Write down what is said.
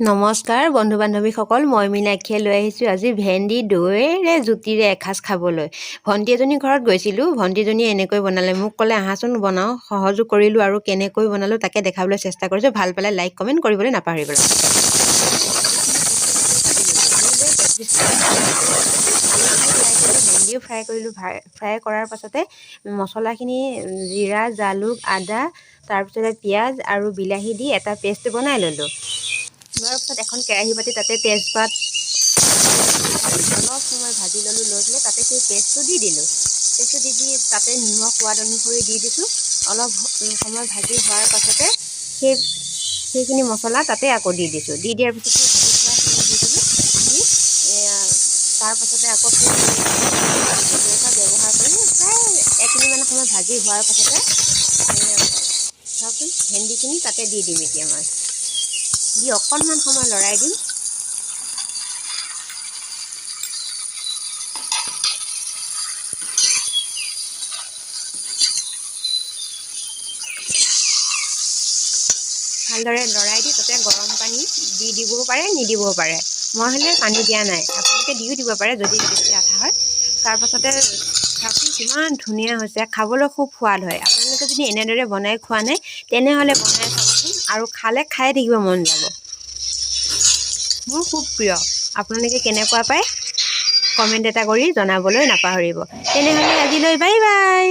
নমস্কাৰ বন্ধু বান্ধৱীসকল, মই মীনাক্ষীয়ে লৈ আহিছোঁ আজি ভেন্দি দৈৰে জুতিৰে এসাঁজ খাবলৈ। ভণ্টি এজনী ঘৰত গৈছিলোঁ। ভণ্টিজনীয়ে এনেকৈ বনালে, মোক ক'লে আহাচোন বনাওঁ। সহজো কৰিলোঁ আৰু কেনেকৈ বনালোঁ তাকে দেখাবলৈ চেষ্টা কৰিছোঁ। ভাল পালে লাইক কমেণ্ট কৰিবলৈ নাপাহৰিব। ভেন্দিও ফ্ৰাই কৰিলোঁ। ফ্ৰাই কৰাৰ পাছতে মছলাখিনি জিৰা, জালুক, আদা, তাৰপিছতে পিঁয়াজ আৰু বিলাহী দি এটা পেষ্ট বনাই ল'লোঁ। লোৱাৰ পিছত এখন কেৰাহী পাতি তাতে তেজপাত অলপ সময় ভাজি ল'লোঁ। লৈ পেলাই তাতে সেই পেষ্টটো দি দিলোঁ। পেষ্টটো দি তাতে নিমখ সোৱাদ অনুসৰি দি দিছোঁ। অলপ সময় ভাজি হোৱাৰ পাছতে সেইখিনি মছলা তাতে আকৌ দি দিছোঁ। দি দিয়াৰ পিছত দি দিলোঁ। তাৰপাছতে আকৌ ব্যৱহাৰ কৰি প্ৰায় 1 মিনিটমান সময় ভাজি হোৱাৰ পাছতে চাওকচোন ভেন্দিখিনি তাতে দি দিম। এতিয়া মই দি অকণমান সময় লৰাই দিম। ভালদৰে লৰাই দি তাতে গৰম পানী দি দিবও পাৰে, নিদিবও পাৰে। মই হ'লে পানী দিয়া নাই, আপোনালোকে দিও দিব পাৰে যদি বেছি আঠা হয়। তাৰপাছতে চাওকচোন কিমান ধুনীয়া হৈছে, খাবলৈ খুব সোৱাদ হয়। আপোনালোকে যদি এনেদৰে বনাই খোৱা নাই তেনেহ'লে বনাই চাবচোন, আৰু খালে খাই থাকিব মন যাব। মোৰ খুব প্ৰিয়। আপোনালোকে কেনেকুৱা পায় কমেণ্ট এটা কৰি জনাবলৈ নাপাহৰিব। তেনেহ'লে আজিলৈ বাই বাই।